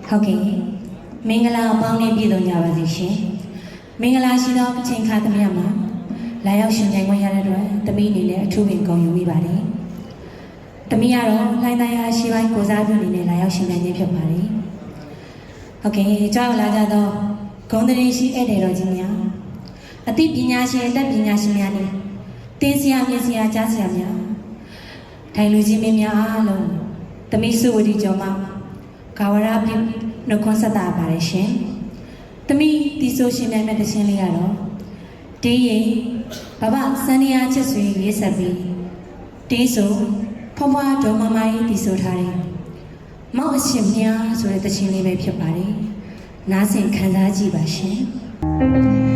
ဟုတ်ကဲ့မင်္ဂလာပေါင်းနဲ့ပြည့်စုံကြပါစေရှင်မင်္ဂလာရှိသောအချိန်ခါသမီးမှာလာရောက်ရှင်ပြိုင်ခွင့်ရတဲ့အတွက်သမီးအနေနဲ့အထူးပင်ဂုဏ်ယူမိပါတယ်သမီးကတော့လှိုင်းသားရရှိပိုင်းကိုစားပြုအနေနဲ့လာရောက်ရှင်ပြိုင်ခြင်းဖြစ်ပါတယ်ဟုတ်ကဲ့ကြောက်လာကြသောဂုဏ်သတင်းရှိဧည့်သည်တော်ကြီးများအသိပညာရှင်အတတ်ပညာရှင်များနဲ့တင်ဆရာမြင့်ဆရာကြားဆရာများထိုင်လူကြီးမင်းများအားလုံးသမီးစုဝတိကျော်မှာကာဝရပြုနှုတ်ခွန်းဆက်တာပါတယ်ရှင်။သမီးဒီဆိုရှင်နိုင်မဲ့တခြင်းလေးကတော့တင်းရင်ဘဘစန္ဒယာချက်ဆွေရေးဆက်ပြီးတင်းဆိုဖွားဖွားဒေါ်မမကြီးဒီဆိုထားတယ်။မောက်အရှင်မြားဆိုတဲ့တခြင်းလေးပဲဖြစ်ပါတယ်။နားဆင်ခံစားကြည့်ပါရှင်။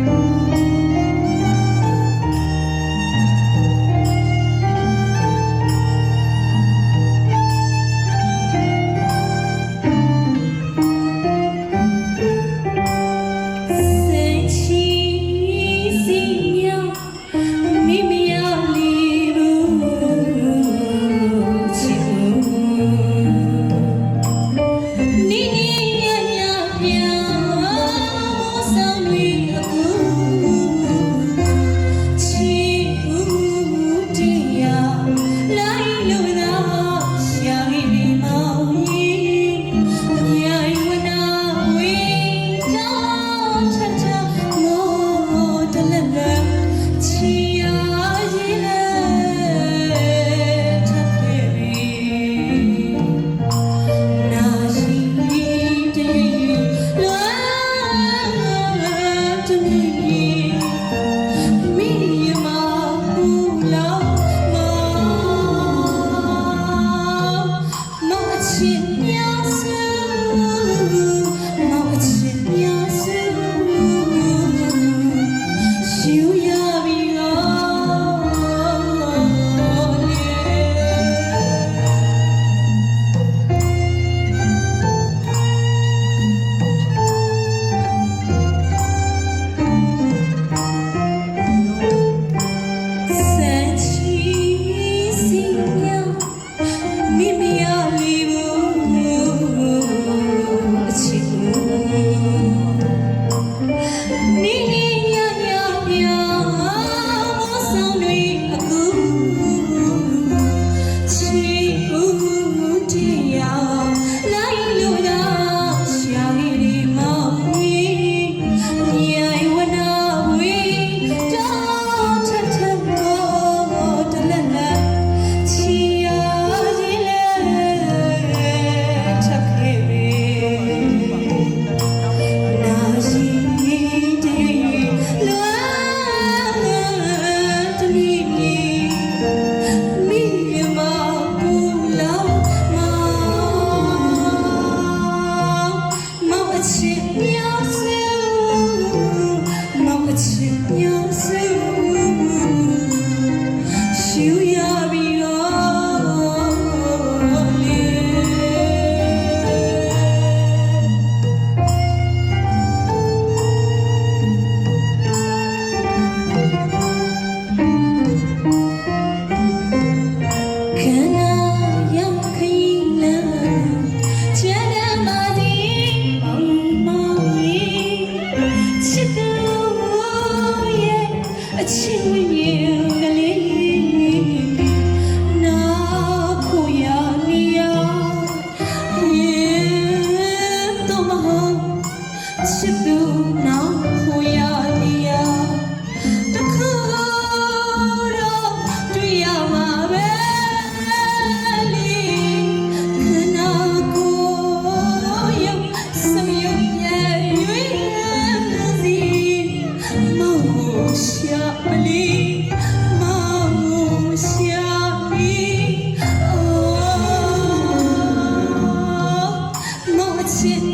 Shit.